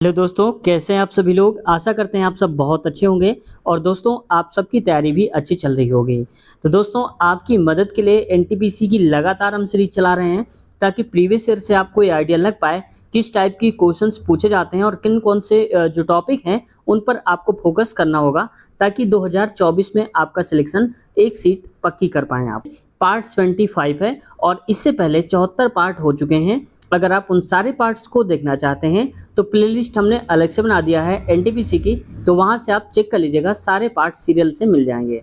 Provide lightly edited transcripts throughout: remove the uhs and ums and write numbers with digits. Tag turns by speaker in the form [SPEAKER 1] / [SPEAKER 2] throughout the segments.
[SPEAKER 1] Hello दोस्तों, कैसे हैं आप सभी लोग। आशा करते हैं आप सब बहुत अच्छे होंगे और दोस्तों आप सबकी तैयारी भी अच्छी चल रही होगी। तो दोस्तों आपकी मदद के लिए एनटीपीसी की लगातार हम सीरीज चला रहे हैं ताकि प्रीवियस ईयर से आपको ये आइडिया लग पाए किस टाइप की क्वेश्चंस पूछे जाते हैं और किन कौन से जो टॉपिक हैं उन पर आपको फोकस करना होगा ताकि 2024 में आपका सिलेक्शन एक सीट पक्की कर पाएँ आप। पार्ट 25 है और इससे पहले 74 पार्ट हो चुके हैं। अगर आप उन सारे पार्ट्स को देखना चाहते हैं तो प्लेलिस्ट हमने अलग से बना दिया है एनटीपीसी की, तो वहां से आप चेक कर लीजिएगा, सारे पार्ट सीरियल से मिल जाएंगे।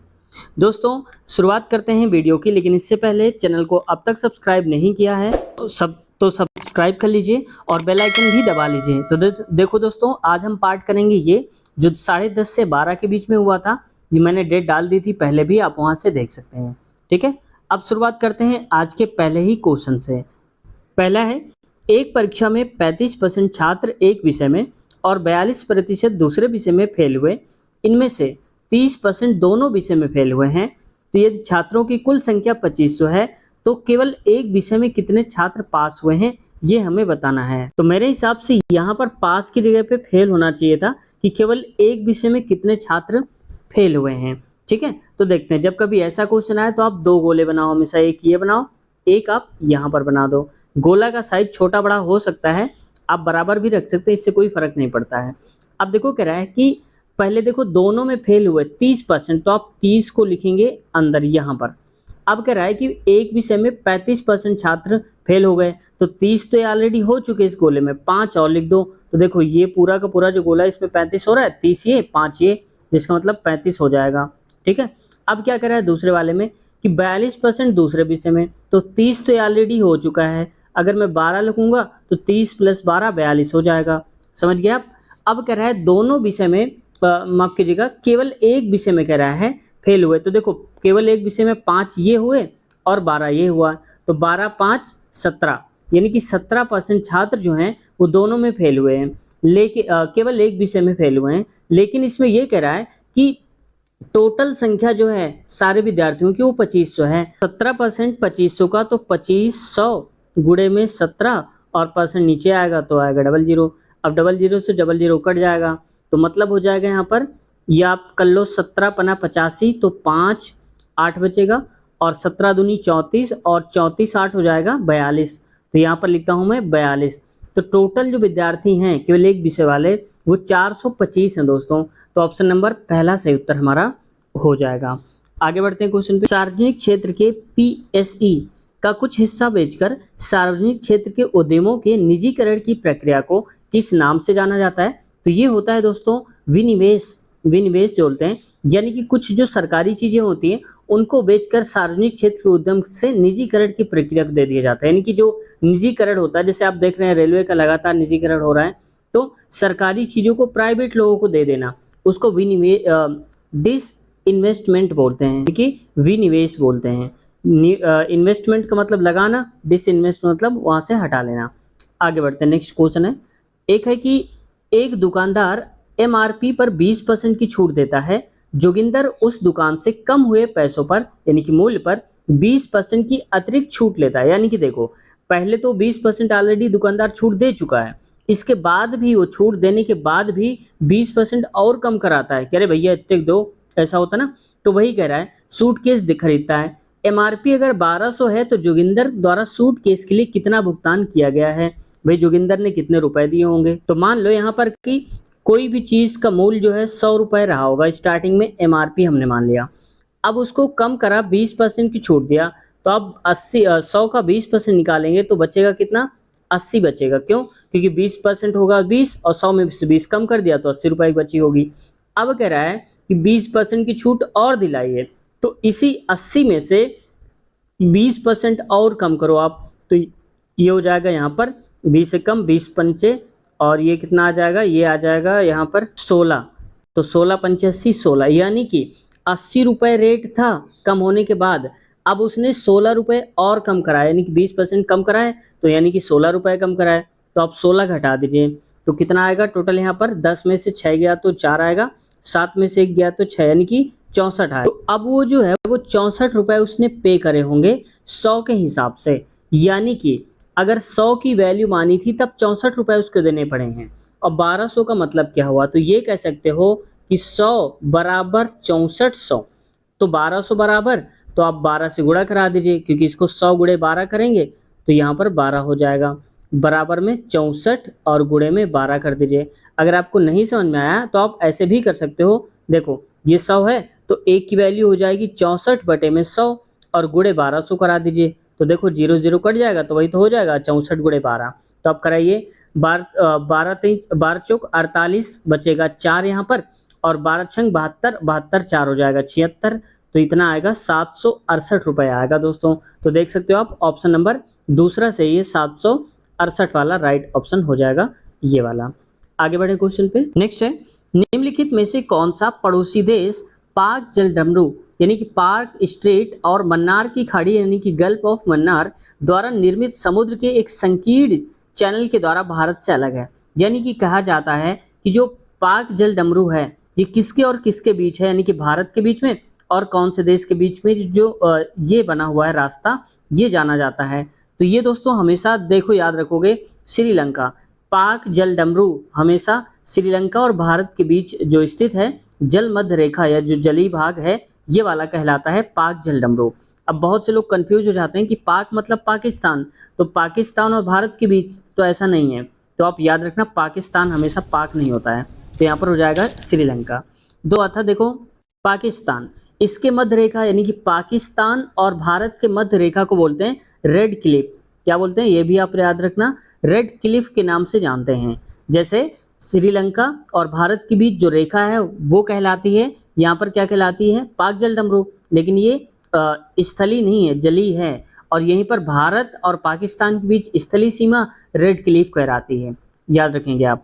[SPEAKER 1] दोस्तों शुरुआत करते हैं वीडियो की, लेकिन इससे पहले चैनल को अब तक सब्सक्राइब नहीं किया है तो सब्सक्राइब कर लीजिए और बेल आइकन भी दबा लीजिए। तो देखो दोस्तों, आज हम पार्ट करेंगे ये जो 10:30 से 12 के बीच में हुआ था। ये मैंने डेट डाल दी थी पहले भी, आप वहां से देख सकते हैं। ठीक है, अब शुरुआत करते हैं आज के पहले ही क्वेश्चन से। पहला है, एक परीक्षा में 35% छात्र एक विषय में और 42% दूसरे विषय में फेल हुए। इनमें से 30% दोनों विषय में फेल हुए हैं। तो यदि छात्रों की कुल संख्या 2500 है तो केवल एक विषय में कितने छात्र पास हुए हैं, ये हमें बताना है। तो मेरे हिसाब से यहाँ पर पास की जगह पे फेल होना चाहिए था कि केवल एक विषय में कितने छात्र फेल हुए हैं। ठीक है, तो देखते हैं, जब कभी ऐसा क्वेश्चन आए तो आप दो गोले बनाओ, हमेशा एक ये बनाओ, एक आप यहाँ पर बना दो। गोला का साइज छोटा बड़ा हो सकता है, आप बराबर भी रख सकते हैं, इससे कोई फर्क नहीं पड़ता है। अब देखो कह रहा है कि पहले देखो दोनों में फेल हुए 30%, तो आप 30 को लिखेंगे अंदर यहाँ पर। अब कह रहा है कि एक विषय में 35% छात्र फेल हो गए, तो 30 तो ऑलरेडी हो चुके इस गोले में, 5 और लिख दो। तो देखो ये पूरा का पूरा जो गोला है इसमें 35 हो रहा है, 30 ये 5 ये, जिसका मतलब 35 हो जाएगा। ठीक है, अब क्या कर रहा है दूसरे वाले में कि 42% दूसरे विषय में, तो 30 तो ऑलरेडी हो चुका है। अगर मैं 12 लिखूंगा तो 30 + 12 42 हो जाएगा। समझ गए आप। अब कह रहा है दोनों विषय में माफ कीजिएगा, केवल एक विषय में कह रहा है फेल हुए। तो देखो केवल एक विषय में 5 ये हुए और 12 ये हुआ, तो 12 5 17, यानी कि 17% छात्र जो हैं वो दोनों में फेल हुए हैं, लेकिन केवल एक विषय में फेल हुए हैं। लेकिन इसमें ये कह रहा है कि टोटल संख्या जो है सारे विद्यार्थियों की वो 2500 है। 17% 2500 का, तो 2500 गुणे में 17 और परसेंट नीचे आएगा तो आएगा 00। अब 00 से 00 कट जाएगा, तो मतलब हो जाएगा यहाँ पर, ये आप कर लो 17 पना 85, तो 5 8 बचेगा और 17 दूनी 34 और 34 8 हो जाएगा 42। तो यहाँ पर लिखता हूँ मैं 42। तो टोटल जो विद्यार्थी हैं केवल एक विषय वाले वो 425 हैं दोस्तों। तो ऑप्शन नंबर पहला सही उत्तर हमारा हो जाएगा। आगे बढ़ते हैं क्वेश्चन पे। सार्वजनिक क्षेत्र के पीएसई का कुछ हिस्सा बेचकर सार्वजनिक क्षेत्र के उद्यमों के निजीकरण की प्रक्रिया को किस नाम से जाना जाता है? तो ये होता है दोस्तों विनिवेश। विनिवेश जो बोलते हैं, यानी कि कुछ जो सरकारी चीजें होती हैं उनको बेचकर सार्वजनिक क्षेत्र के उद्यम से निजीकरण की प्रक्रिया को दे दिया जाता है। यानी कि जो निजीकरण होता है, जैसे आप देख रहे हैं रेलवे का लगातार निजीकरण हो रहा है, तो सरकारी चीजों को प्राइवेट लोगों को दे देना, उसको डिस इन्वेस्टमेंट बोलते हैं, कि विनिवेश बोलते हैं। इन्वेस्टमेंट का मतलब लगाना, डिस इन्वेस्ट मतलब वहां से हटा लेना। आगे बढ़ते हैं, नेक्स्ट क्वेश्चन है। एक है कि एक दुकानदार एमआरपी पर 20% की छूट देता है, जोगिंदर उस दुकान से कम हुए पैसों पर यानी कि मूल्य पर 20% की अतिरिक्त छूट लेता है। यानी कि देखो पहले तो 20% ऑलरेडी दुकानदार छूट दे चुका है, इसके बाद भी वो छूट देने के बाद भी 20% और कम कराता है, कह रहे भैया इतने दो, ऐसा होता ना। तो वही कह रहा है सूटकेस खरीदता है, एमआरपी अगर 1200 है तो जोगिंदर द्वारा सूटकेस के लिए कितना भुगतान किया गया है, भाई जोगिंदर ने कितने रुपए दिए होंगे। तो मान लो यहाँ पर कि कोई भी चीज का मूल्य जो है 100 रुपए रहा होगा, स्टार्टिंग में एमआरपी हमने मान लिया, अब उसको कम करा 20% की छूट दिया, तो अब 100 का 20% निकालेंगे तो बचेगा कितना, 80 बचेगा। क्यों? क्योंकि 20% होगा 20 और 100 में से 20 कम कर दिया तो 80 रुपए की बची होगी। अब कह रहा है कि 20% की छूट और दिलाई है, तो इसी 80 में से 20% और कम करो आप, तो ये हो जाएगा यहाँ पर 20 से कम 20 पंचे, और ये कितना आ जाएगा, ये आ जाएगा यहाँ पर 16, तो 16 पंचे 80 16, यानी कि 80 रुपए रेट था कम होने के बाद, अब उसने 16 रुपए और कम कराया, यानी कि 20% कम कराए, तो यानी कि 16 रुपए कम कराए। तो आप 16 घटा दीजिए तो कितना आएगा टोटल, यहाँ पर 10 में से 6 गया तो 4 आएगा, 7 में से 1 गया तो 6, यानी कि 64 आए। तो अब वो जो है वो 64 रुपए उसने पे करे होंगे 100 के हिसाब से, यानी कि अगर 100 की वैल्यू मानी थी तब 64 रुपए उसको देने पड़े हैं। और 1200 का मतलब क्या हुआ, तो ये कह सकते हो कि 100 बराबर 6400। तो 1200 बराबर, तो आप 12 से गुणा करा दीजिए, क्योंकि इसको 100 गुणे 12 करेंगे तो यहाँ पर 12 हो जाएगा, बराबर में 64 और गुणे में 12 कर दीजिए। अगर आपको नहीं समझ में आया तो आप ऐसे भी कर सकते हो, देखो ये 100 है तो एक की वैल्यू हो जाएगी 64 बटे में 100 और गुणे 1200 करा दीजिए, तो देखो 0 0 कट जाएगा तो वही तो हो जाएगा 64 गुणे 12। तो आप कराइए, 12 चौक 48 बचेगा 4 यहाँ पर, और 12 छंग 72, 72 4 हो जाएगा 76, तो इतना आएगा 768 रुपये आएगा दोस्तों। तो देख सकते हो आप ऑप्शन नंबर दूसरा से ये 768 वाला राइट ऑप्शन हो जाएगा, ये वाला। आगे बढ़े क्वेश्चन पे। नेक्स्ट है, निम्नलिखित में से कौन सा पड़ोसी देश पाक जलडमरू यानी कि पार्क स्ट्रेट और मन्नार की खाड़ी यानी कि गल्फ ऑफ मन्नार द्वारा निर्मित समुद्र के एक संकीर्ण चैनल के द्वारा भारत से अलग है। यानी कि कहा जाता है कि जो पाक जलडमरू है ये किसके और किसके बीच है, यानी कि भारत के बीच में और कौन से देश के बीच में जो ये बना हुआ है रास्ता, ये जाना जाता है। तो ये दोस्तों हमेशा देखो याद रखोगे, श्रीलंका, पाक जलडमरू हमेशा श्रीलंका और भारत के बीच जो स्थित है जल मध्य रेखा या जो जलीय भाग है ये वाला कहलाता है पाक जलडमरू। अब बहुत से लोग कंफ्यूज हो जाते हैं कि पाक मतलब पाकिस्तान, तो पाकिस्तान और भारत के बीच, तो ऐसा नहीं है। तो आप याद रखना पाकिस्तान हमेशा पाक नहीं होता है, तो यहाँ पर हो जाएगा श्रीलंका। दो आता देखो पाकिस्तान, इसके मध्य रेखा यानी कि पाकिस्तान और भारत के मध्य रेखा को बोलते हैं रेड क्लिफ। क्या बोलते हैं ये भी आप याद रखना, रेड क्लिफ के नाम से जानते हैं। जैसे श्रीलंका और भारत के बीच जो रेखा है वो कहलाती है, यहाँ पर क्या कहलाती है, पाक जलडमरू, लेकिन ये स्थलीय नहीं है, जलीय है। और यहीं पर भारत और पाकिस्तान के बीच स्थलीय सीमा रेड क्लिफ कहलाती है, याद रखेंगे आप।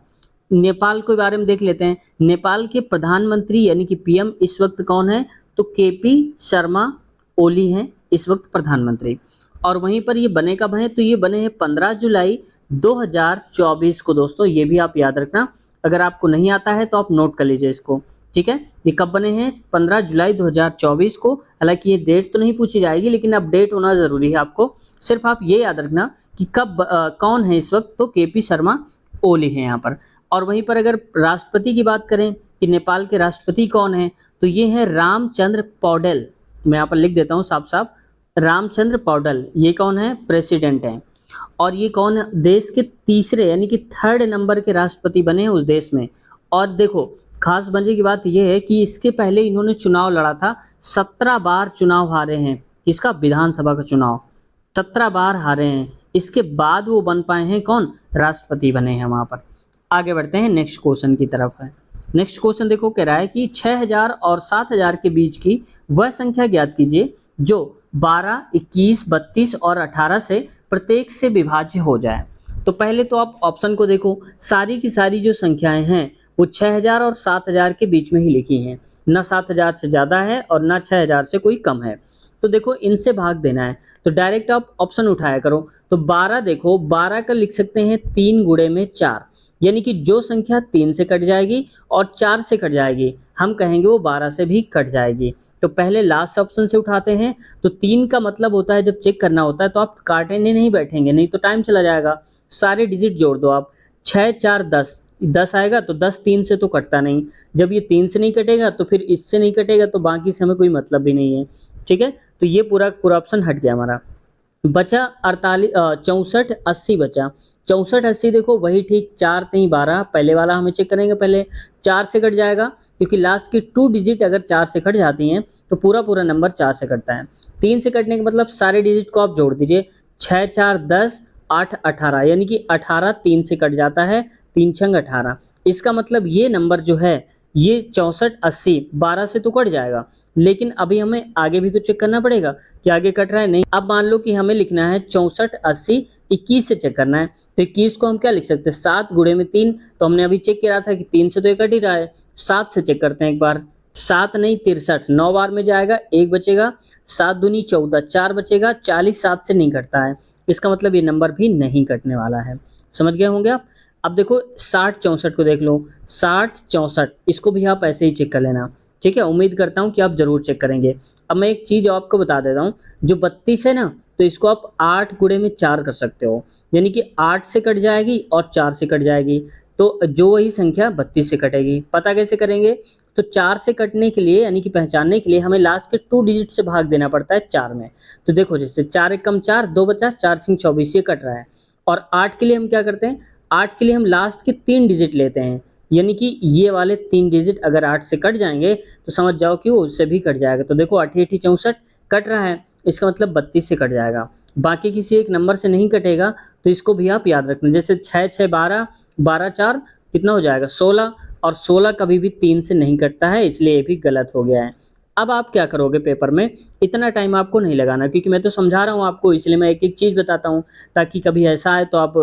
[SPEAKER 1] नेपाल के बारे में देख लेते हैं। नेपाल के प्रधानमंत्री यानी कि पीएम इस वक्त कौन है, तो केपी शर्मा ओली हैं इस वक्त प्रधानमंत्री। और वहीं पर ये बने कब हैं, तो ये बने हैं 15 जुलाई 2024 को दोस्तों, ये भी आप याद रखना। अगर आपको नहीं आता है तो आप नोट कर लीजिए इसको, ठीक है। ये कब बने हैं, 15 जुलाई 2024 को। हालांकि ये डेट तो नहीं पूछी जाएगी, लेकिन अपडेट होना ज़रूरी है आपको। सिर्फ आप ये याद रखना कि कब कौन है इस वक्त, तो केपी शर्मा ओली है यहाँ पर। और वहीं पर अगर राष्ट्रपति की बात करें कि नेपाल के राष्ट्रपति कौन है, तो ये है रामचंद्र पौडेल। मैं यहाँ पर लिख देता हूँ साफ साफ, रामचंद्र पौडेल ये कौन है, प्रेसिडेंट हैं। और ये कौन है, देश के तीसरे यानी कि 3rd नंबर के राष्ट्रपति बने हैं उस देश में। और देखो खास मजे की बात यह है कि इसके पहले इन्होंने चुनाव लड़ा था, 17 बार चुनाव हारे हैं। किसका, विधानसभा का चुनाव 17 बार हारे हैं। इसके बाद वो बन पाए हैं कौन, राष्ट्रपति बने हैं वहाँ पर। आगे बढ़ते हैं नेक्स्ट क्वेश्चन की तरफ है। नेक्स्ट क्वेश्चन देखो कह रहा है कि 6000 और 7000 के बीच की वह संख्या ज्ञात कीजिए जो 12, 21, 32 और 18 से प्रत्येक से विभाज्य हो जाए। तो पहले तो आप ऑप्शन को देखो, सारी की सारी जो संख्याएं हैं वो 6000 और 7000 के बीच में ही लिखी हैं, न 7000 से ज़्यादा है और न 6000 से कोई कम है। तो देखो इनसे भाग देना है, तो डायरेक्ट आप ऑप्शन उठाया करो। तो 12 देखो, 12 का लिख सकते हैं 3 गुणे में 4, यानी कि जो संख्या 3 से कट जाएगी और 4 से कट जाएगी हम कहेंगे वो 12 से भी कट जाएगी। तो पहले लास्ट ऑप्शन से उठाते हैं। तो 3 का मतलब होता है जब चेक करना होता है तो आप काटने नहीं बैठेंगे, नहीं तो टाइम चला जाएगा। सारे डिजिट जोड़ दो आप, 6 4 10, 10 आएगा तो 10 3 से तो कटता नहीं। जब ये 3 से नहीं कटेगा तो फिर इससे नहीं कटेगा, तो बाकी से हमें कोई मतलब भी नहीं है, ठीक है। तो ये पूरा पूरा ऑप्शन हट गया हमारा। बचा 48, 64 80 बचा। 64 80 देखो वही ठीक, 4 3 12, पहले वाला हमें चेक करेंगे। पहले 4 से कट जाएगा, क्योंकि लास्ट की 2 डिजिट अगर 4 से कट जाती हैं तो पूरा पूरा नंबर 4 से कटता है। 3 से कटने का मतलब सारे डिजिट को आप जोड़ दीजिए, 6 4 10, 8 18, यानी कि 18 3 से कट जाता है, 3 छंग 18। इसका मतलब ये नंबर जो है ये 64 80 12 से तो कट जाएगा, लेकिन अभी हमें आगे भी तो चेक करना पड़ेगा कि आगे कट रहा है नहीं। अब मान लो कि हमें लिखना है 64 80 21 से चेक करना है, तो 21 को हम क्या लिख सकते हैं, 7 गुणे में 3। तो हमने अभी चेक किया था कि 3 से तो ये कट ही रहा है। 7 से चेक करते हैं एक बार, 7 नहीं 63, 9 बार में जाएगा, 1 बचेगा, 7 दूनी 14, 4 बचेगा, 40 7 से नहीं कटता है। इसका मतलब ये नंबर भी नहीं कटने वाला है। समझ गए होंगे आप। अब देखो 60 64 को देख लो, 60 64 इसको भी आप ऐसे ही चेक कर लेना, ठीक है। उम्मीद करता हूँ कि आप जरूर चेक करेंगे। अब मैं एक चीज़ आपको बता देता हूँ, जो 32 है ना, तो इसको आप 8 गुणे में 4 कर सकते हो, यानी कि 8 से कट जाएगी और 4 से कट जाएगी। तो तो जो वही संख्या 32 से कटेगी। पता कैसे करेंगे? तो 4 से कटने के लिए यानी कि पहचानने के लिए हमें लास्ट के 2 डिजिट से भाग देना पड़ता है 4 में। तो देखो जैसे 4 एकम 4, 2 बचा, 4 सिंह 24 ये कट रहा है। और 8 के लिए हम क्या करते हैं? 8 के लिए हम लास्ट के 3 डिजिट लेते हैं, यानी कि ये वाले 3 डिजिट अगर 8 से कट जाएँगे तो समझ जाओ कि वो उससे भी कट जाएगा। तो देखो 8 8 64 कट रहा है, इसका मतलब 32 से कट जाएगा। बाकी किसी एक नंबर से नहीं कटेगा, तो इसको भी आप याद रखना। जैसे 6 6 12, 12 4 कितना हो जाएगा? 16, और 16 कभी भी 3 से नहीं कटता है, इसलिए ये भी गलत हो गया है। अब आप क्या करोगे पेपर में, इतना टाइम आपको नहीं लगाना, क्योंकि मैं तो समझा रहा हूँ आपको, इसलिए मैं एक-एक चीज़ बताता हूँ, ताकि कभी ऐसा आए तो आप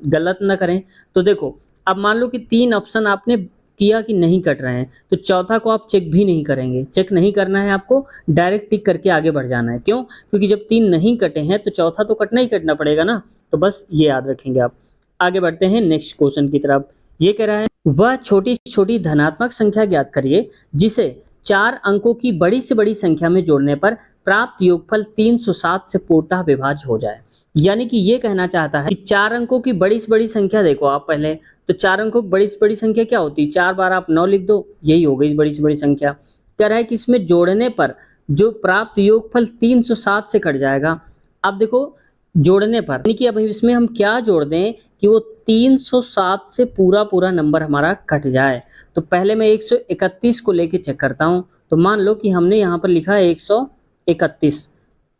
[SPEAKER 1] गलत ना करें। तो देखो, अब मान लो कि 3 ऑप्शन आपने किया कि नहीं कट रहे हैं, तो चौथा को आप चेक भी नहीं करेंगे। चेक नहीं करना है आपको, डायरेक्ट टिक करके आगे बढ़ जाना है। क्यों? क्योंकि जब 3 नहीं कटे हैं, तो चौथा तो कटना ही कटना पड़ेगा ना, तो बस ये याद रखेंगे आप। आगे बढ़ते हैं नेक्स्ट क्वेश्चन की तरफ। ये कह रहा है, वह छोटी-छोटी धनात्मक संख्या ज्ञात करिए, जिसे 4 अंकों की बड़ी से बड़ी संख्या में जोड़ने पर प्राप्त योगफल 307 से पूर्णतः विभाज्य हो जाए। यानी कि ये कहना चाहता है कि 4 अंकों की बड़ी से बड़ी संख्या देखो आप पहले, तो 4 अंकों की बड़ी से बड़ी संख्या क्या होती है? 4 बार आप 9 लिख दो, यही हो गई बड़ी से बड़ी संख्या। कह रहा है कि इसमें जोड़ने पर जो प्राप्त योगफल 307 से कट जाएगा। अब देखो जोड़ने पर, यानी कि अब इसमें हम क्या जोड़ दें कि वो 307 से पूरा नंबर हमारा कट जाए। तो पहले मैं 131 को लेके चेक करता हूँ। तो मान लो कि हमने यहाँ पर लिखा है 131,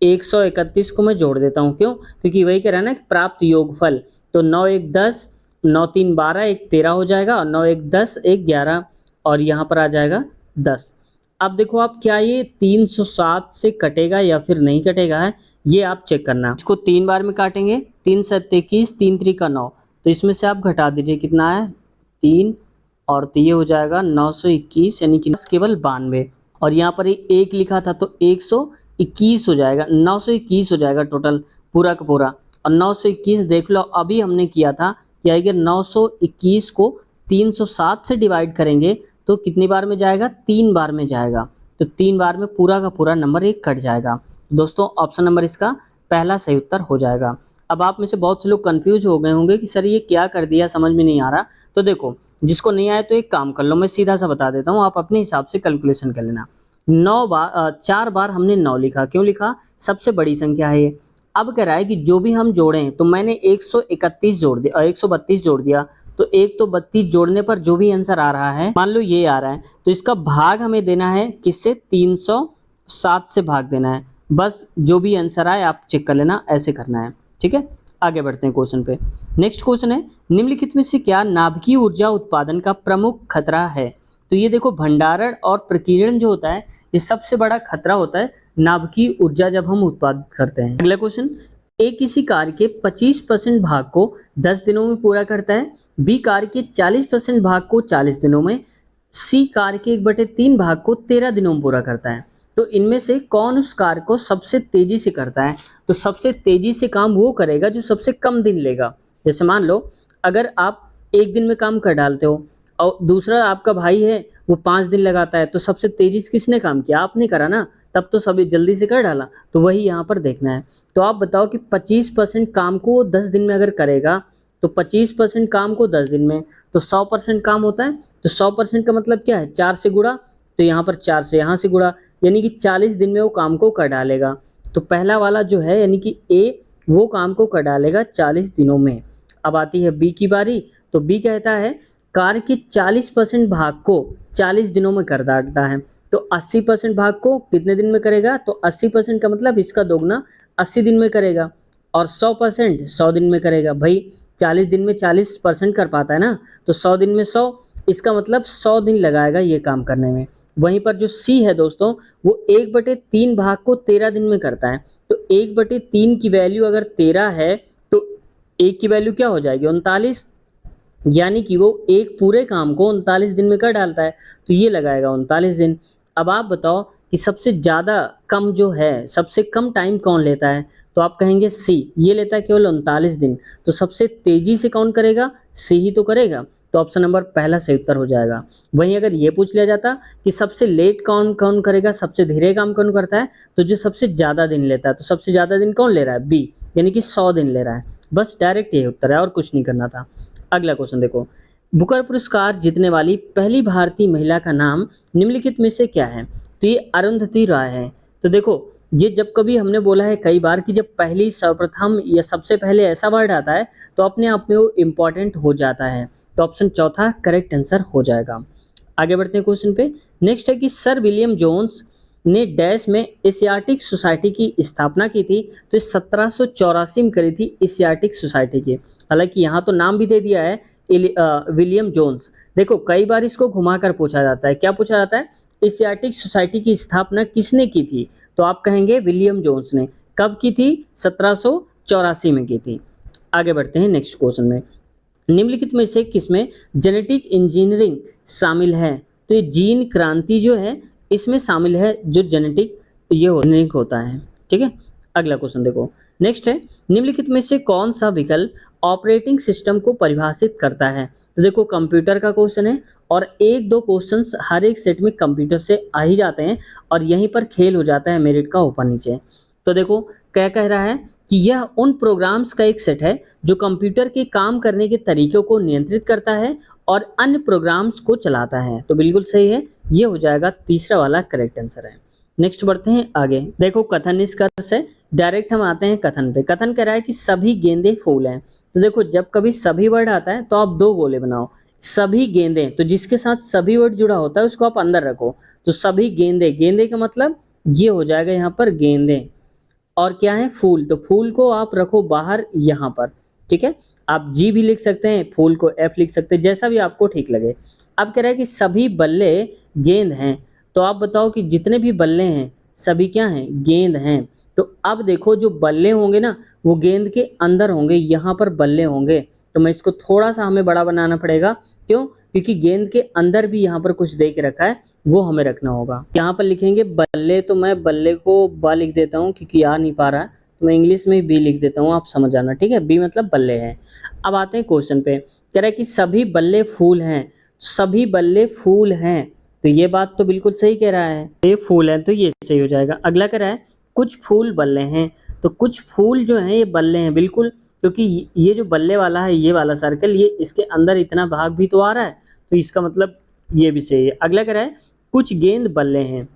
[SPEAKER 1] 131 को मैं जोड़ देता हूँ। क्यों? क्योंकि वही कह रहा है ना कि प्राप्त योगफल। तो 9 1 10, 9 3 12, 1 13 हो जाएगा, और 9 1 10, 1 11, और यहाँ पर आ जाएगा 10। अब देखो आप, क्या ये 307 से कटेगा या फिर नहीं कटेगा है, ये आप चेक करना। इसको 3 बार में काटेंगे, 3 7 21, 3 3 का 9, तो इसमें से आप घटा दीजिए, कितना है? 3, और तो ये हो जाएगा 921, यानी कि केवल 92। और यहाँ पर एक लिखा था तो 121 हो जाएगा, 921 हो जाएगा टोटल पूरा का पूरा। और 921 देख लो, अभी हमने किया था कि अगर 921 को 307 से डिवाइड करेंगे तो कितनी बार में जाएगा? 3 बार में जाएगा। तो 3 बार में पूरा का पूरा नंबर एक कट जाएगा। दोस्तों ऑप्शन नंबर इसका पहला सही उत्तर हो जाएगा। अब आप में से बहुत से लोग कंफ्यूज हो गए होंगे कि सर ये क्या कर दिया, समझ में नहीं आ रहा। तो देखो, जिसको नहीं आए तो एक काम कर लो, मैं सीधा सा बता देता हूँ, आप अपने हिसाब से कैलकुलेशन कर लेना। 4 बार हमने 9 लिखा, क्यों लिखा? सबसे बड़ी संख्या है ये। अब कह रहा है कि जो भी हम जोड़ें, तो मैंने 131 जोड़ दिया, 132 जोड़ दिया, तो एक तो 32 जोड़ने पर जो भी आंसर आ रहा है, मान लो ये आ रहा है, तो इसका भाग हमें देना है किससे? 307 से भाग देना है। बस जो भी आंसर आए आप चेक कर लेना, ऐसे करना है। ठीक है, आगे बढ़ते हैं क्वेश्चन पे। नेक्स्ट क्वेश्चन है, निम्नलिखित में से क्या नाभिकीय ऊर्जा उत्पादन का प्रमुख खतरा है? तो ये देखो, भंडारण और प्रकीर्णन जो होता है, ये सबसे बड़ा खतरा होता है नाभिकीय ऊर्जा जब हम उत्पादित करते हैं। अगला क्वेश्चन, ए किसी कार्य के 25% भाग को 10 दिनों में पूरा करता है, बी कार्य के 40% भाग को 40 दिनों में, सी कार्य के 1/3 भाग को 13 दिनों में पूरा करता है। तो इनमें से कौन उस कार्य को सबसे तेजी से करता है? तो सबसे तेजी से काम वो करेगा जो सबसे कम दिन लेगा। जैसे मान लो, अगर आप 1 दिन में काम कर डालते हो और दूसरा आपका भाई है वो 5 दिन लगाता है, तो सबसे तेजी से किसने काम किया? आपने करा ना, तब तो सभी जल्दी से कर डाला। तो वही यहाँ पर देखना है। तो आप बताओ कि 25% काम को वो 10 दिन में अगर करेगा, तो 25% काम को 10 दिन में, तो 100% काम होता है। तो 100% का मतलब क्या है? 4 से गुणा, तो यहाँ पर 4 से यहाँ से गुणा, यानी कि 40 दिन में वो काम को कर डालेगा। तो पहला वाला जो है यानी कि ए, वो काम को कर डालेगा 40 दिनों में। अब आती है बी की बारी। तो बी कहता है कार्य के 40% भाग को 40 दिनों में कर डालता है। तो 80% भाग को कितने दिन में करेगा? तो 80% का मतलब इसका दोगुना 80 दिन में करेगा, और 100% 100 दिन में करेगा। भाई 40 दिन में 40% कर पाता है ना, तो 100 दिन में 100, इसका मतलब 100 दिन लगाएगा ये काम करने में। वहीं पर जो सी है दोस्तों, वो 1/3 भाग को 13 दिन में करता है। तो 1/3 की वैल्यू अगर 13 है, तो 1 की वैल्यू क्या हो जाएगी? 39, यानी कि वो एक पूरे काम को 39 दिन में कर डालता है। तो ये लगाएगा 39 दिन। अब आप बताओ कि सबसे ज़्यादा कम जो है, सबसे कम टाइम कौन लेता है? तो आप कहेंगे सी, ये लेता है केवल 39 दिन। तो सबसे तेजी से कौन करेगा? सी ही तो करेगा। तो ऑप्शन नंबर पहला सही उत्तर हो जाएगा। वहीं अगर ये पूछ लिया जाता कि सबसे लेट कौन कौन करेगा, सबसे धीरे काम कौन करता है, तो जो सबसे ज़्यादा दिन लेता है, तो सबसे ज़्यादा दिन कौन ले रहा है? बी, यानी कि 100 दिन ले रहा है। बस डायरेक्ट ये उत्तर है और कुछ नहीं करना था। अगला क्वेश्चन देखो, बुकर पुरस्कार जीतने वाली पहली भारतीय महिला का नाम निम्नलिखित में से क्या है? तो ये अरुंधति रॉय है। तो देखो, ये जब कभी हमने बोला है कई बार कि जब पहली सर्वप्रथम या सबसे पहले ऐसा वर्ड आता है तो अपने आप में वो इम्पोर्टेंट हो जाता है। तो ऑप्शन चौथा करेक्ट आंसर हो जाएगा। आगे बढ़ते हैं क्वेश्चन पे। नेक्स्ट है कि सर विलियम जोन्स ने डैश में एशियाटिक सोसाइटी की स्थापना की थी। तो 1784 में करी थी एशियाटिक सोसाइटी की। हालांकि यहाँ तो नाम भी दे दिया है विलियम जोन्स। देखो, कई बार इसको घुमाकर पूछा जाता है। क्या पूछा जाता है? एशियाटिक सोसाइटी की स्थापना किसने की थी? तो आप कहेंगे विलियम जोन्स ने। कब की थी? 1784 में की थी। आगे बढ़ते हैं नेक्स्ट क्वेश्चन में। निम्नलिखित में से किसमें जेनेटिक इंजीनियरिंग शामिल है? तो ये जीन क्रांति जो है इसमें शामिल है, जो जेनेटिक इंजीनियरिंग होता है। ठीक है, अगला क्वेश्चन देखो। नेक्स्ट है, निम्नलिखित में से कौन सा विकल्प ऑपरेटिंग सिस्टम को परिभाषित करता है? तो देखो, कंप्यूटर का क्वेश्चन है और एक दो क्वेश्चंस हर एक सेट में कंप्यूटर से आ ही जाते हैं और यहीं पर खेल हो जाता है मेरिट का ऊपर नीचे। तो देखो, क्या कह रहा है कि यह उन प्रोग्राम्स का एक सेट है जो कंप्यूटर के काम करने के तरीकों को नियंत्रित करता है और अन्य प्रोग्राम्स को चलाता है। तो बिल्कुल सही है, ये हो जाएगा तीसरा वाला करेक्ट आंसर है। नेक्स्ट बढ़ते हैं आगे। देखो, कथन निष्कर्ष है। डायरेक्ट हम आते हैं कथन पे। कथन कह रहा है कि सभी गेंदें फूल हैं। तो देखो, जब कभी सभी वर्ड आता है तो आप दो गोले बनाओ। सभी गेंदें, तो जिसके साथ सभी वर्ड जुड़ा होता है उसको आप अंदर रखो। तो सभी गेंदें, गेंदे का मतलब ये हो जाएगा यहाँ पर गेंदें। और क्या है? फूल। तो फूल को आप रखो बाहर यहाँ पर। ठीक है, आप जी भी लिख सकते हैं, फूल को एफ लिख सकते हैं, जैसा भी आपको ठीक लगे। अब कह रहा है कि सभी बल्ले गेंद हैं। तो आप बताओ कि जितने भी बल्ले हैं सभी क्या हैं? गेंद हैं। तो अब देखो, जो बल्ले होंगे ना वो गेंद के अंदर होंगे, यहाँ पर बल्ले होंगे। तो मैं इसको थोड़ा सा हमें बड़ा बनाना पड़ेगा। क्यों? क्योंकि गेंद के अंदर भी यहाँ पर कुछ दे के रखा है, वो हमें रखना होगा। यहाँ पर लिखेंगे बल्ले, तो मैं बल्ले को ब लिख देता हूँ क्योंकि आ नहीं पा रहा है, तो मैं इंग्लिश में बी लिख देता हूँ, आप समझ जाना। ठीक है, बी मतलब बल्ले हैं। अब आते हैं क्वेश्चन पे। कह रहा है कि सभी बल्ले फूल हैं। सभी बल्ले फूल हैं, तो ये बात तो बिल्कुल सही कह रहा है, ये फूल है तो ये सही हो जाएगा। अगला कह रहा है कुछ फूल बल्ले हैं। तो कुछ फूल जो हैं ये बल्ले हैं, बिल्कुल, क्योंकि ये जो बल्ले वाला है, ये वाला सर्कल, ये इसके अंदर इतना भाग भी तो आ रहा है, तो इसका मतलब ये भी सही है। अगला कह रहा है कुछ गेंद बल्ले हैं।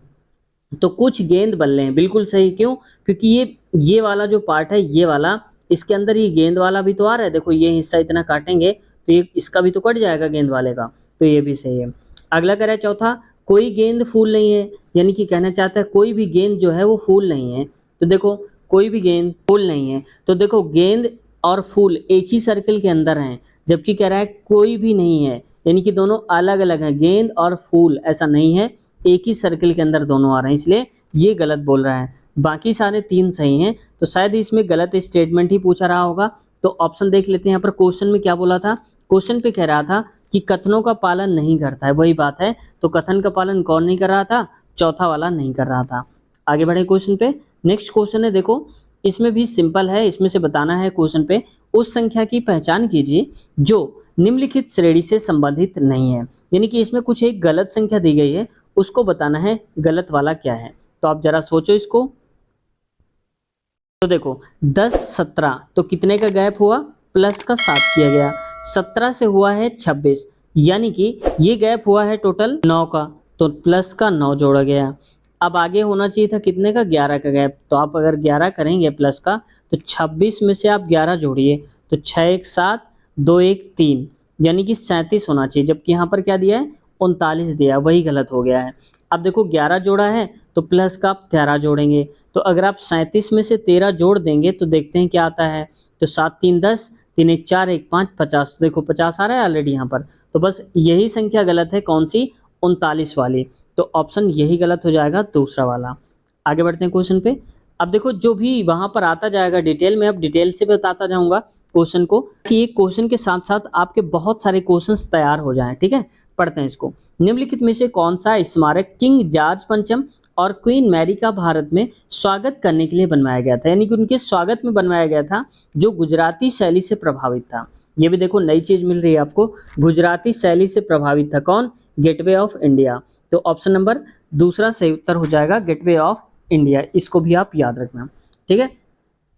[SPEAKER 1] तो कुछ गेंद बल्ले हैं, बिल्कुल सही। क्यों? क्योंकि ये वाला जो पार्ट है, ये वाला, इसके अंदर ये गेंद वाला भी तो आ रहा है। देखो, ये हिस्सा इतना काटेंगे तो ये इसका भी तो कट जाएगा गेंद वाले का, तो ये भी सही है। अगला कह रहा है चौथा, कोई गेंद फूल नहीं है, यानी कि कहना चाहता है कोई भी गेंद जो है वो फूल नहीं है। तो देखो, कोई भी गेंद फूल नहीं है। तो देखो, गेंद और फूल एक ही सर्कल के अंदर हैं, जबकि कह रहा है कोई भी नहीं है, यानी कि दोनों अलग अलग हैं। गेंद और फूल ऐसा नहीं है, एक ही सर्कल के अंदर दोनों आ रहे हैं, इसलिए ये गलत बोल रहा है। बाकी सारे तीन सही हैं, तो शायद इसमें गलत स्टेटमेंट ही पूछा रहा होगा। तो ऑप्शन देख लेते हैं। यहाँ पर क्वेश्चन में क्या बोला था? क्वेश्चन पे कह रहा था कि कथनों का पालन नहीं करता है, वही बात है। तो कथन का पालन कौन नहीं कर रहा था? चौथा वाला नहीं कर रहा था। आगे बढ़े क्वेश्चन पे। नेक्स्ट क्वेश्चन है, देखो, इसमें भी सिंपल है। इसमें से बताना है क्वेश्चन पे, उस संख्या की पहचान कीजिए जो निम्नलिखित श्रेणी से संबंधित नहीं है। यानी कि इसमें कुछ एक गलत संख्या दी गई है, उसको बताना है गलत वाला क्या है। तो आप जरा सोचो इसको। तो देखो, 10 17, तो कितने का गैप हुआ? प्लस का 7 किया गया। 17 से हुआ है 26, यानी कि ये गैप हुआ है टोटल 9 का, तो प्लस का 9 जोड़ा गया। अब आगे होना चाहिए था कितने का? 11 का गैप। तो आप अगर 11 करेंगे प्लस का, तो 26 में से आप 11 जोड़िए, तो 6 1 7, 2 1 3, यानी कि 37 होना चाहिए। जबकि यहाँ पर क्या दिया है? 39 दिया, वही गलत हो गया है। अब देखो, 11 जोड़ा है तो प्लस का आप 13 जोड़ेंगे। तो अगर आप 37 में से 13 जोड़ देंगे तो देखते हैं क्या आता है। तो 7 3 10, 3 1 4, 1 5, 50। देखो 50 आ रहा है ऑलरेडी यहाँ पर। तो बस यही संख्या गलत है, कौन सी? 39 वाली। तो ऑप्शन यही गलत हो जाएगा, दूसरा वाला। आगे बढ़ते हैं क्वेश्चन पे। अब देखो, जो भी वहां पर आता जाएगा डिटेल में, अब डिटेल से बताता जाऊंगा क्वेश्चन को, कि एक क्वेश्चन के साथ साथ आपके बहुत सारे क्वेश्चंस तैयार हो जाएं। ठीक है, पढ़ते हैं इसको। निम्नलिखित में से कौन सा स्मारक किंग जॉर्ज पंचम और क्वीन मैरी का भारत में स्वागत करने के लिए बनवाया गया था? यानी कि उनके स्वागत में बनवाया गया था, जो गुजराती शैली से प्रभावित था। ये भी देखो, नई चीज मिल रही है आपको। गुजराती शैली से प्रभावित था कौन? Gateway of India. तो ऑप्शन नंबर दूसरा सही उत्तर हो जाएगा, गेटवे ऑफ इंडिया। इसको भी आप याद रखना। ठीक है,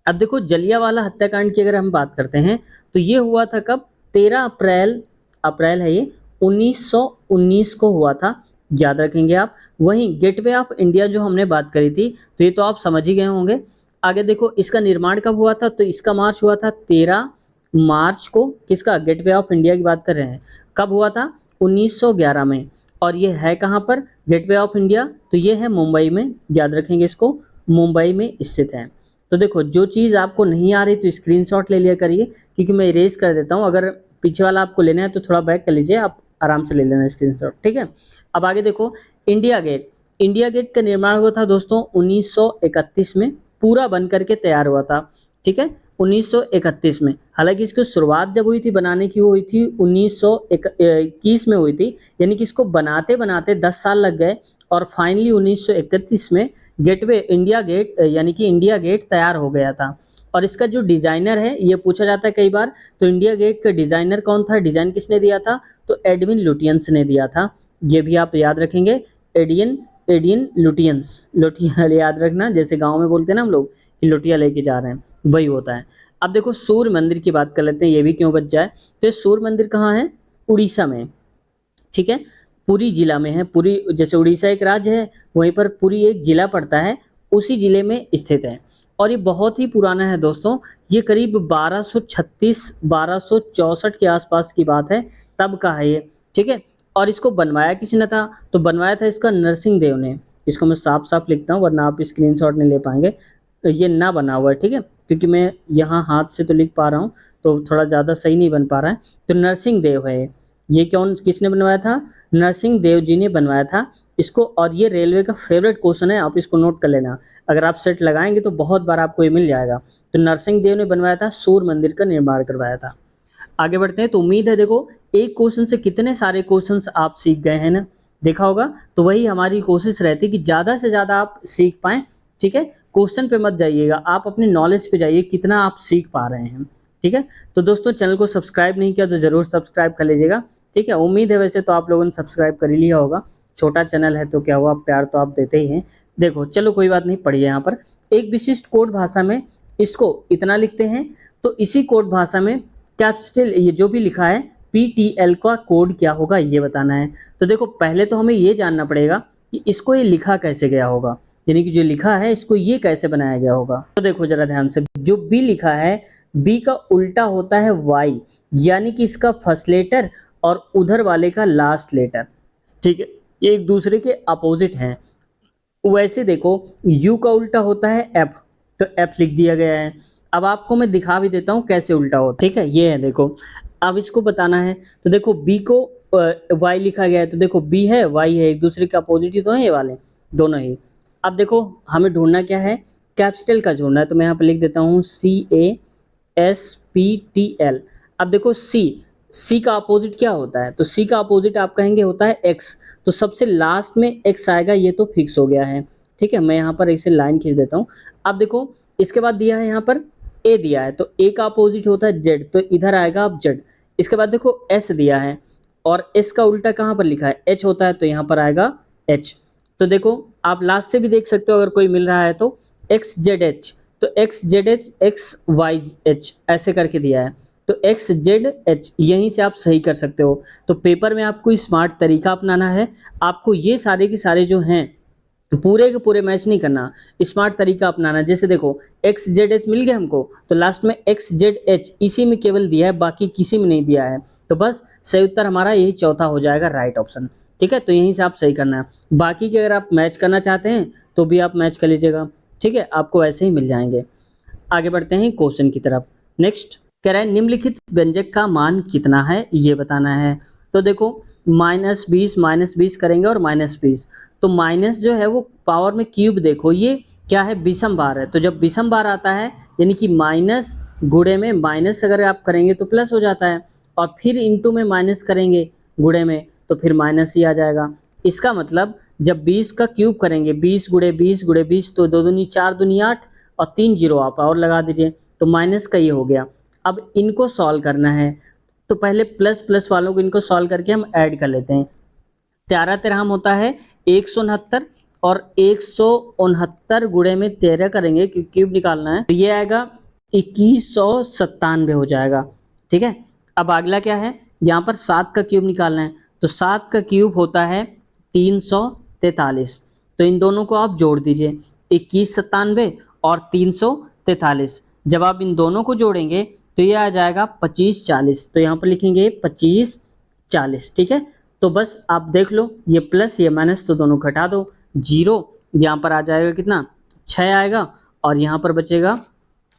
[SPEAKER 1] अब देखो, जलियांवाला हत्याकांड की अगर हम बात करते हैं तो ये हुआ था कब? 13 अप्रैल अप्रैल है ये 1919 को हुआ था, याद रखेंगे आप। वहीं गेटवे ऑफ इंडिया जो हमने बात करी थी, तो ये तो आप समझ ही गए होंगे। आगे देखो इसका निर्माण कब हुआ था, तो इसका मार्च हुआ था 13 मार्च को। किसका? गेटवे ऑफ इंडिया की बात कर रहे हैं। कब हुआ था? 1911 में। और ये है कहाँ पर गेटवे ऑफ इंडिया? तो ये है मुंबई में, याद रखेंगे इसको, मुंबई में स्थित है। तो देखो जो चीज़ आपको नहीं आ रही तो स्क्रीनशॉट ले लिया करिए, क्योंकि मैं इरेज कर देता हूँ। अगर पीछे वाला आपको लेना है तो थोड़ा बैक कर लीजिए, आप आराम से ले लेना स्क्रीनशॉट, ठीक है। अब आगे देखो इंडिया गेट। इंडिया गेट का निर्माण हुआ था दोस्तों 1931 में, पूरा बन करके तैयार हुआ था, ठीक है, 1931 में। हालांकि इसकी शुरुआत जब हुई थी बनाने की, वो हुई थी 1921 में हुई थी, यानी कि इसको बनाते बनाते 10 साल लग गए और फाइनली 1931 में गेटवे इंडिया गेट यानी कि इंडिया गेट तैयार हो गया था। और इसका जो डिजाइनर है, ये पूछा जाता है कई बार, तो इंडिया गेट का डिजाइनर कौन था, डिजाइन किसने दिया था, तो एडविन लुटियंस ने दिया था। ये भी आप याद रखेंगे, एडियन एडियन लुटियंस, लोटिया याद रखना, जैसे गांव में बोलते हैं ना हम लोग कि लोटिया लेके जा रहे हैं, वही होता है। अब देखो सूर्य मंदिर की बात कर लेते हैं, ये भी क्यों बच जाए। तो ये सूर्य मंदिर कहाँ है? उड़ीसा में, ठीक है, पुरी जिला में है। पुरी, जैसे उड़ीसा एक राज्य है, वहीं पर पुरी एक जिला पड़ता है, उसी जिले में स्थित है। और ये बहुत ही पुराना है दोस्तों, ये करीब 1236-1264 के आसपास की बात है, तब का है ये, ठीक है। और इसको बनवाया किसने था, तो बनवाया था इसका नरसिंह देव ने। इसको मैं साफ साफ लिखता हूँ वरना आप स्क्रीनशॉट नहीं ले पाएंगे। तो ये ना बना हुआ है, ठीक है, क्योंकि मैं यहाँ हाथ से तो लिख पा रहा हूँ तो थोड़ा ज़्यादा सही नहीं बन पा रहा है। तो नरसिंह देव है ये कौन, किसने बनवाया था, नरसिंह देव जी ने बनवाया था इसको। और ये रेलवे का फेवरेट क्वेश्चन है, आप इसको नोट कर लेना, अगर आप सेट लगाएंगे तो बहुत बार आपको ये मिल जाएगा। तो नरसिंह देव ने बनवाया था, सूर्य मंदिर का निर्माण करवाया था। आगे बढ़ते हैं। तो उम्मीद है देखो एक क्वेश्चन से कितने सारे क्वेश्चंस आप सीख गए हैं ना, देखा होगा। तो वही हमारी कोशिश रहती है कि ज़्यादा से ज़्यादा आप सीख पाएँ, ठीक है। क्वेश्चन पे मत जाइएगा, आप अपनी नॉलेज पे जाइए, कितना आप सीख पा रहे हैं, ठीक है। तो दोस्तों चैनल को सब्सक्राइब नहीं किया तो ज़रूर सब्सक्राइब कर लीजिएगा, ठीक है। उम्मीद है वैसे तो आप लोगों ने सब्सक्राइब कर ही लिया होगा, छोटा चैनल है तो क्या हुआ, प्यार तो आप देते ही हैं। देखो चलो कोई बात नहीं, पढ़िए यहाँ पर एक विशिष्ट कोड भाषा में इसको इतना लिखते हैं, तो इसी कोड भाषा में कैपिटल ये जो भी लिखा है PTL का कोड क्या होगा ये बताना है। तो देखो पहले तो हमें ये जानना पड़ेगा कि इसको ये लिखा कैसे गया होगा, यानी कि जो लिखा है इसको ये कैसे बनाया गया होगा। तो देखो जरा ध्यान से, जो B लिखा है, B का उल्टा होता है Y, यानी कि इसका फर्स्ट लेटर और उधर वाले का लास्ट लेटर, ठीक है, ये एक दूसरे के अपोजिट हैं। वैसे देखो U का उल्टा होता है F, तो F लिख दिया गया है। अब आपको मैं दिखा भी देता हूँ कैसे उल्टा होता है, ठीक है, ये है देखो। अब इसको बताना है तो देखो B को Y लिखा गया है, तो देखो B है Y है, एक दूसरे के अपोजिट ही तो है ये वाले दोनों ही। अब देखो हमें ढूंढना क्या है, कैपिटल का ढूंढना है, तो मैं यहाँ पे लिख देता हूँ CASPTL। अब देखो C का अपोजिट क्या होता है, तो C का अपोजिट आप कहेंगे होता है X, तो सबसे लास्ट में X आएगा, ये तो फिक्स हो गया है, ठीक है। मैं यहाँ पर इसे लाइन खींच देता हूँ। अब देखो इसके बाद दिया है यहाँ पर A दिया है, तो A का अपोजिट होता है Z, तो इधर आएगा अब Z। इसके बाद देखो S दिया है और S का उल्टा कहाँ पर लिखा है, H होता है, तो यहाँ पर आएगा H। तो देखो आप लास्ट से भी देख सकते हो अगर कोई मिल रहा है तो XZH, तो XZH XYH ऐसे करके दिया है, तो XZH यहीं से आप सही कर सकते हो। तो पेपर में आपको स्मार्ट तरीका अपनाना है, आपको ये सारे के सारे जो हैं पूरे के पूरे मैच नहीं करना, स्मार्ट तरीका अपनाना। जैसे देखो XZH मिल गया हमको, तो लास्ट में XZH इसी में केवल दिया है, बाकी किसी में नहीं दिया है, तो बस सही उत्तर हमारा यही चौथा हो जाएगा, राइट ऑप्शन, ठीक है। तो यहीं से आप सही करना है, बाकी के अगर आप मैच करना चाहते हैं तो भी आप मैच कर लीजिएगा, ठीक है, आपको ऐसे ही मिल जाएंगे। आगे बढ़ते हैं क्वेश्चन की तरफ। नेक्स्ट कह रहा है निम्नलिखित व्यंजक का मान कितना है ये बताना है। तो देखो -20 करेंगे और -20, तो माइनस जो है वो पावर में क्यूब, देखो ये क्या है, विषम बार है, तो जब विषम बार आता है यानी कि माइनस गुणे में माइनस अगर आप करेंगे तो प्लस हो जाता है, और फिर इंटू में माइनस करेंगे गुणे में तो फिर माइनस ही आ जाएगा। इसका मतलब जब 20 का क्यूब करेंगे, 20 गुणे 20 गुणे 20, तो 2 दूनी 4 दूनी 8 और 3 जीरो आप और लगा दीजिए, तो माइनस का ये हो गया। अब इनको सॉल्व करना है, तो पहले प्लस प्लस वालों को इनको सॉल्व करके हम ऐड कर लेते हैं। 13 13 होता है 169, और 169 गुणे में 13 करेंगे क्योंकि क्यूब निकालना है, तो ये आएगा 2197 हो जाएगा, ठीक है। अब अगला क्या है, यहाँ पर 7 का क्यूब निकालना है, तो 7 का क्यूब होता है 343। तो इन दोनों को आप जोड़ दीजिए, 2197 और 343। जब आप इन दोनों को जोड़ेंगे तो ये आ जाएगा 2540। तो यहाँ पर लिखेंगे 2540, ठीक है। तो बस आप देख लो, ये प्लस ये माइनस तो दोनों घटा दो, 0 यहाँ पर आ जाएगा कितना, 6 आएगा, और यहाँ पर बचेगा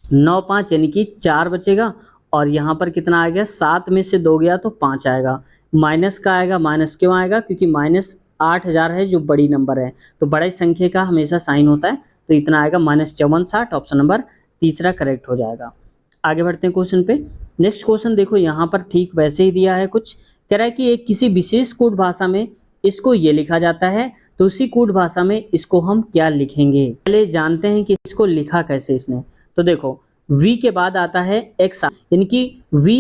[SPEAKER 1] 9 5 यानी कि 4 बचेगा, और यहाँ पर कितना आ गया, 7 में से 2 गया तो 5 आएगा। माइनस का आएगा, माइनस क्यों आएगा, क्योंकि माइनस 8000 है जो बड़ी नंबर है, तो बड़े संख्या का हमेशा साइन होता है, तो इतना आएगा -5460। ऑप्शन नंबर तीसरा करेक्ट हो जाएगा। आगे बढ़ते हैं क्वेश्चन पे। नेक्स्ट क्वेश्चन देखो, यहाँ पर ठीक वैसे ही दिया है कुछ, कह रहा है कि एक किसी विशेष कोड भाषा में इसको ये लिखा जाता है, तो उसी कोड भाषा में इसको हम क्या लिखेंगे। पहले जानते हैं कि इसको लिखा कैसे इसने। तो देखो, v के बाद आता है x, यानी कि v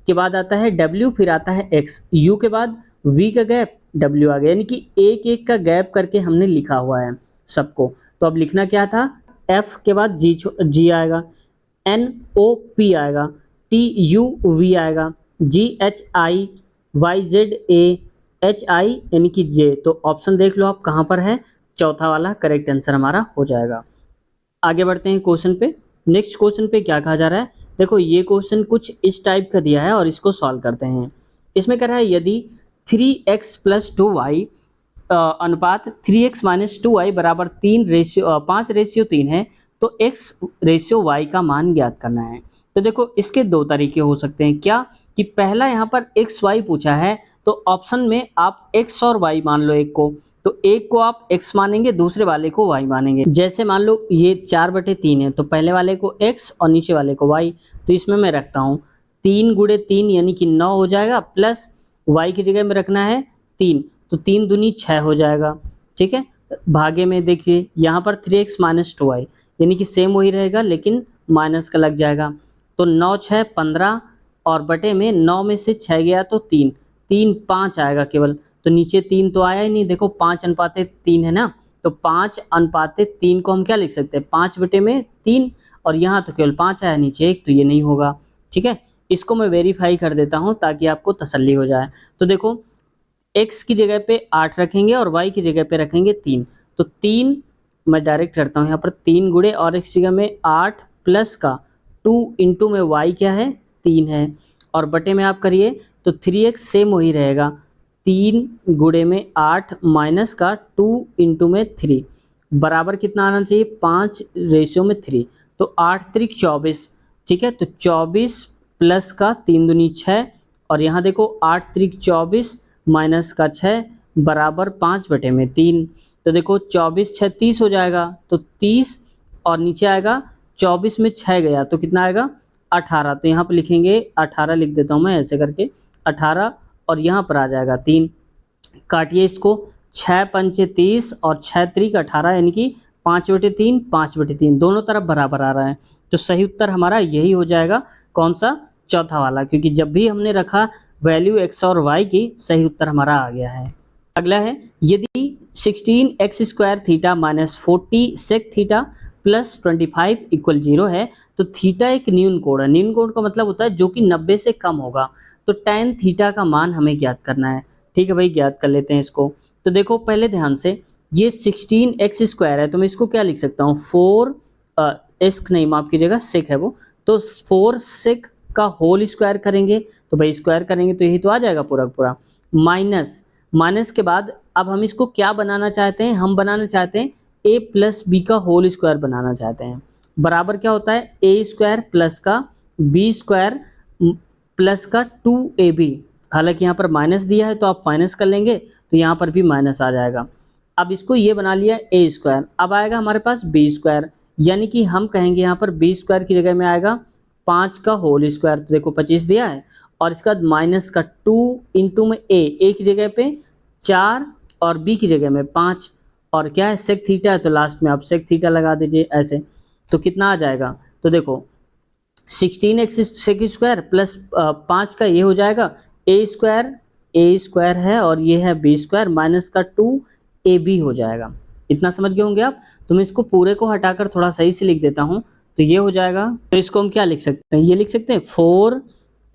[SPEAKER 1] के बाद आता है w, फिर आता है x, u के बाद v का गैप w आ गया, यानी कि एक एक का गैप करके हमने लिखा हुआ है सबको। तो अब लिखना क्या था, f के बाद g आएगा, n o p आएगा, t u v आएगा, g h i y z a h i यानी कि j। तो ऑप्शन देख लो आप कहाँ पर है, चौथा वाला करेक्ट आंसर हमारा हो जाएगा। आगे बढ़ते हैं क्वेश्चन पे। नेक्स्ट क्वेश्चन पे क्या कहा जा रहा है, देखो ये क्वेश्चन कुछ इस टाइप का दिया है और इसको सॉल्व करते हैं। इसमें कह रहा है यदि 3x + 2y अनुपात 3x - 2y बराबर 5:3 है, तो x/y का मान ज्ञात करना है। तो देखो इसके दो तरीके हो सकते हैं, क्या कि पहला यहाँ पर xy पूछा है, तो ऑप्शन में आप x और y मान लो, एक को, तो एक को आप x मानेंगे, दूसरे वाले को y मानेंगे। जैसे मान लो ये 4/3 है, तो पहले वाले को x और नीचे वाले को y, तो इसमें मैं रखता हूँ 3 × 3 यानी कि 9 हो जाएगा, प्लस y की जगह में रखना है 3, तो 3 दूनी 6 हो जाएगा, ठीक है। भागे में देखिए यहाँ पर 3x - 2y यानी कि सेम वही रहेगा, लेकिन माइनस का लग जाएगा, तो 9 6 15, और बटे में 9 में से 6 गया तो 3 3 5 आएगा केवल, तो नीचे 3 तो आया ही नहीं, देखो 5:3 है ना, तो 5:3 को हम क्या लिख सकते हैं, 5/3, और यहाँ तो केवल 5 आया, नीचे 1, तो ये नहीं होगा, ठीक है। इसको मैं वेरीफाई कर देता हूँ ताकि आपको तसल्ली हो जाए। तो देखो x की जगह पे 8 रखेंगे और y की जगह पे रखेंगे 3, तो 3 मैं डायरेक्ट करता हूँ यहाँ पर, 3 गुणे और x जगह में 8 प्लस का 2 इंटू में y क्या है, 3 है, और बटे में आप करिए तो 3x सेम वही रहेगा, 3 गुणे में 8 माइनस का 2 इंटू में 3 बराबर कितना आना चाहिए, 5:3, तो 8 त्रिक 24, ठीक है। तो 24 प्लस का 3 दूनी 6, और यहाँ देखो 8 त्रिक 24 माइनस का 6 बराबर 5/3, तो देखो 24 6 30 हो जाएगा, तो 30, और नीचे आएगा 24 में 6 गया तो कितना आएगा, 18, तो यहाँ पर लिखेंगे 18, लिख देता हूँ मैं ऐसे करके 18, और यहाँ पर आ जाएगा 3, काटिए इसको, 6 पंचे 30 और 6 त्रिक 18 यानी कि 5/3 5/3 दोनों तरफ बराबर आ रहा है, तो सही उत्तर हमारा यही हो जाएगा, कौन सा, चौथा वाला, क्योंकि जब भी हमने रखा वैल्यू x और y की, सही उत्तर हमारा आ गया है। अगला है, यदि 16x² theta - 40 sec theta plus 25 = 0 है, तो थीटा एक न्यून कोण है। न्यून कोण का मतलब होता है जो कि 90 से कम होगा, तो tan थीटा का मान हमें ज्ञात करना है, ठीक है भाई, ज्ञात कर लेते हैं इसको। तो देखो पहले ध्यान से, ये 16x² है, तो मैं इसको क्या लिख सकता हूँ, 4 x नहीं, माफ कीजिएगा, sec है वो, तो 4 sec का होल स्क्वायर करेंगे, तो भाई स्क्वायर करेंगे तो यही तो आ जाएगा पूरा पूरा, माइनस के बाद अब हम इसको क्या बनाना चाहते हैं, हम बनाना चाहते हैं a + b का होल स्क्वायर बनाना चाहते हैं, बराबर क्या होता है, a² प्लस का b² प्लस का 2ab, हालांकि यहाँ पर माइनस दिया है तो आप माइनस कर लेंगे, तो यहाँ पर भी माइनस आ जाएगा। अब इसको ये बना लिया a², अब आएगा हमारे पास b², यानी कि हम कहेंगे यहाँ पर b² की जगह में आएगा 5 का होल स्क्वायर, तो देखो 25 दिया है, और इसके बाद माइनस का 2 इंटू में a की जगह पे 4 और b की जगह में 5, और क्या है, सेक थीटा है, तो लास्ट में आप सेक थीटा लगा दीजिए ऐसे, तो कितना आ जाएगा, तो देखो 16x sec² प्लस 5 का ये हो जाएगा a² है, और ये है b² माइनस का 2ab हो जाएगा। इतना समझ गए होंगे आप। तो मैं इसको पूरे को हटाकर थोड़ा सही से लिख देता हूँ, तो ये हो जाएगा, तो इसको हम क्या लिख सकते हैं, ये लिख सकते हैं 4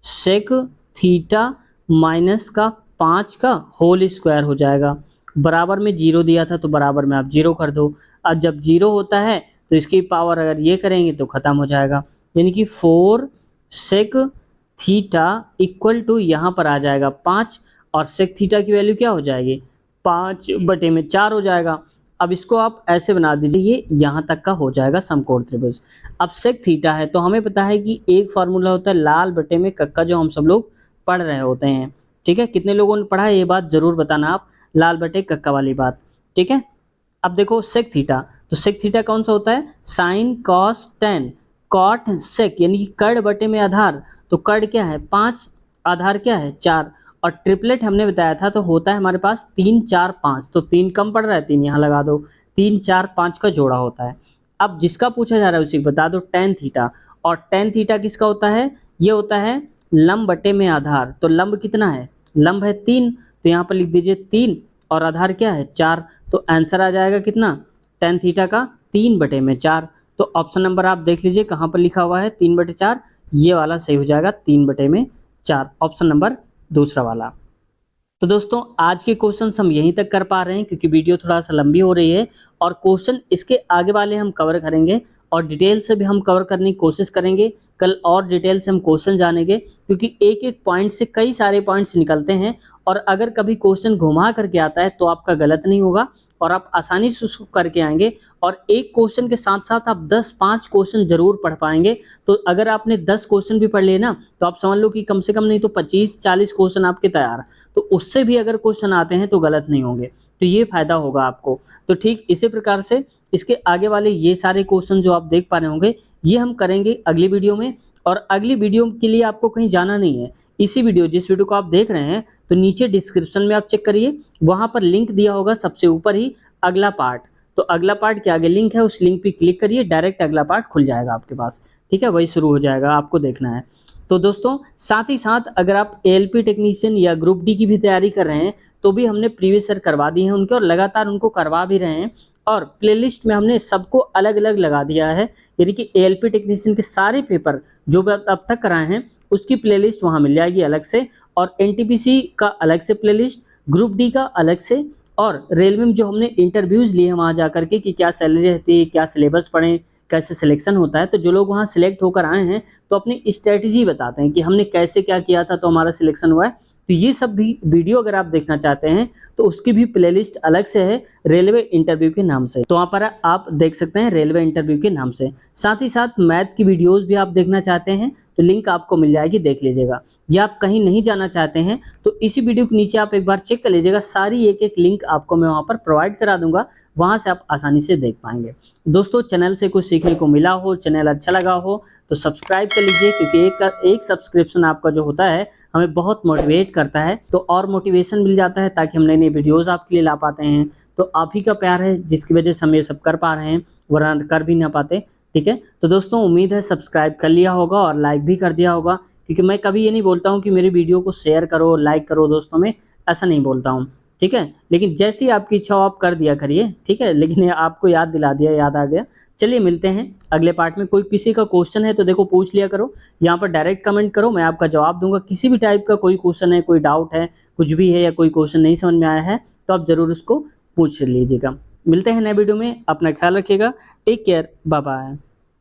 [SPEAKER 1] sec थीटा माइनस का 5 का होल स्क्वायर हो जाएगा। बराबर में 0 दिया था तो बराबर में आप 0 कर दो। अब जब 0 होता है तो इसकी पावर अगर ये करेंगे तो ख़त्म हो जाएगा, यानी कि 4 सेक थीटा इक्वल टू यहाँ पर आ जाएगा 5 और सेक थीटा की वैल्यू क्या हो जाएगी 5/4 हो जाएगा। अब इसको आप ऐसे बना दीजिए, ये यहाँ तक का हो जाएगा समकोण त्रिभुज। अब सेक थीटा है तो हमें पता है कि एक फार्मूला होता है लाल बटे में कक्का, जो हम सब लोग पढ़ रहे होते हैं। ठीक है, कितने लोगों ने पढ़ा है ये बात जरूर बताना आप, लाल बटे कक्का वाली बात। ठीक है, अब देखो सेक थीटा, तो सेक थीटा कौन सा होता है sine cos tan, cot sec यानी कि कर्ण बटे में आधार, तो कर्ण क्या है 5, आधार क्या है 4, और ट्रिपलेट हमने बताया था तो होता है हमारे पास 3 4 5, तो 3 कम पड़ रहा है 3 यहाँ लगा दो, 3 4 5 का जोड़ा होता है। अब जिसका पूछा जा रहा है उसी को बता दो टेन थीटा, और टेन थीटा किसका होता है, ये होता है लंब बटे में आधार, तो लंब कितना है, लंब है 3, तो यहाँ पर लिख दीजिए 3 और आधार क्या है 4, तो आंसर आ जाएगा कितना टेन थीटा का 3/4। तो ऑप्शन नंबर आप देख लीजिए कहाँ पर लिखा हुआ है 3/4, ये वाला सही हो जाएगा 3/4, ऑप्शन नंबर दूसरा वाला। तो दोस्तों आज के क्वेश्चन हम यहीं तक कर पा रहे हैं क्योंकि वीडियो थोड़ा सा लंबी हो रही है, और क्वेश्चन इसके आगे वाले हम कवर करेंगे और डिटेल से भी हम कवर करने की कोशिश करेंगे। कल और डिटेल से हम क्वेश्चन जानेंगे क्योंकि एक एक पॉइंट से कई सारे पॉइंट्स निकलते हैं, और अगर कभी क्वेश्चन घुमा करके आता है तो आपका गलत नहीं होगा और आप आसानी से उसको करके आएंगे, और एक क्वेश्चन के साथ साथ आप 10-5 क्वेश्चन जरूर पढ़ पाएंगे। तो अगर आपने 10 क्वेश्चन भी पढ़ लिए ना तो आप समझ लो कि कम से कम नहीं तो 25-40 क्वेश्चन आपके तैयार, तो उससे भी अगर क्वेश्चन आते हैं तो गलत नहीं होंगे, तो ये फायदा होगा आपको। तो ठीक इसी प्रकार से इसके आगे वाले ये सारे क्वेश्चन जो आप देख पा रहे होंगे ये हम करेंगे अगली वीडियो में, और अगली वीडियो के लिए आपको कहीं जाना नहीं है, इसी वीडियो जिस वीडियो को आप देख रहे हैं तो नीचे डिस्क्रिप्शन में आप चेक करिए, वहां पर लिंक दिया होगा सबसे ऊपर ही अगला पार्ट, तो अगला पार्ट के आगे लिंक है, उस लिंक पे क्लिक करिए डायरेक्ट अगला पार्ट खुल जाएगा आपके पास। ठीक है, वही शुरू हो जाएगा, आपको देखना है। तो दोस्तों साथ ही साथ अगर आप एएलपी टेक्नीशियन या ग्रुप डी की भी तैयारी कर रहे हैं तो भी हमने प्रीवियस ईयर करवा दिए हैं उनके, और लगातार उनको करवा भी रहे हैं, और प्लेलिस्ट में हमने सबको अलग अलग लगा दिया है, यानी कि एएलपी टेक्नीशियन के सारे पेपर जो भी अब तक कराए हैं उसकी प्लेलिस्ट वहाँ मिल जाएगी अलग से, और एनटीपीसी का अलग से प्लेलिस्ट, ग्रुप डी का अलग से, और रेलवे में जो हमने इंटरव्यूज़ लिए हैं वहाँ जा करके कि क्या सैलरी रहती है, क्या सिलेबस पढ़ें, कैसे सिलेक्शन होता है, तो जो लोग वहाँ सिलेक्ट होकर आए हैं तो अपनी स्ट्रेटजी बताते हैं कि हमने कैसे क्या किया था तो हमारा सिलेक्शन हुआ है। तो ये सब भी वीडियो अगर आप देखना चाहते हैं तो उसकी भी प्लेलिस्ट अलग से है रेलवे इंटरव्यू के नाम से, तो वहाँ पर आप देख सकते हैं रेलवे इंटरव्यू के नाम से। साथ ही साथ मैथ की वीडियोज़ भी आप देखना चाहते हैं तो लिंक आपको मिल जाएगी, देख लीजिएगा। या आप कहीं नहीं जाना चाहते हैं तो इसी वीडियो के नीचे आप एक बार चेक कर लीजिएगा, सारी एक एक लिंक आपको मैं वहाँ पर प्रोवाइड करा दूंगा, वहाँ से आप आसानी से देख पाएंगे। दोस्तों चैनल से कुछ सीखने को मिला हो, चैनल अच्छा लगा हो तो सब्सक्राइब कर लीजिए, क्योंकि एक सब्सक्रिप्शन आपका जो होता है हमें बहुत मोटिवेट करता है, तो और मोटिवेशन मिल जाता है ताकि हम नई नई वीडियोज़ आपके लिए ला पाते हैं। तो आप ही का प्यार है जिसकी वजह से हम ये सब कर पा रहे हैं, वरना कर भी ना पाते। ठीक है, तो दोस्तों उम्मीद है सब्सक्राइब कर लिया होगा और लाइक भी कर दिया होगा, क्योंकि मैं कभी ये नहीं बोलता हूँ कि मेरी वीडियो को शेयर करो लाइक करो दोस्तों में, ऐसा नहीं बोलता हूँ। ठीक है, लेकिन जैसी आपकी इच्छा हो आप कर दिया करिए। ठीक है, लेकिन ये आपको याद दिला दिया, याद आ गया। चलिए मिलते हैं अगले पार्ट में। कोई किसी का क्वेश्चन है तो देखो पूछ लिया करो, यहाँ पर डायरेक्ट कमेंट करो, मैं आपका जवाब दूंगा। किसी भी टाइप का कोई क्वेश्चन है, कोई डाउट है, कुछ भी है, या कोई क्वेश्चन नहीं समझ में आया है तो आप ज़रूर उसको पूछ लीजिएगा। मिलते हैं नए वीडियो में, अपना ख्याल रखिएगा, टेक केयर, बाय बाय।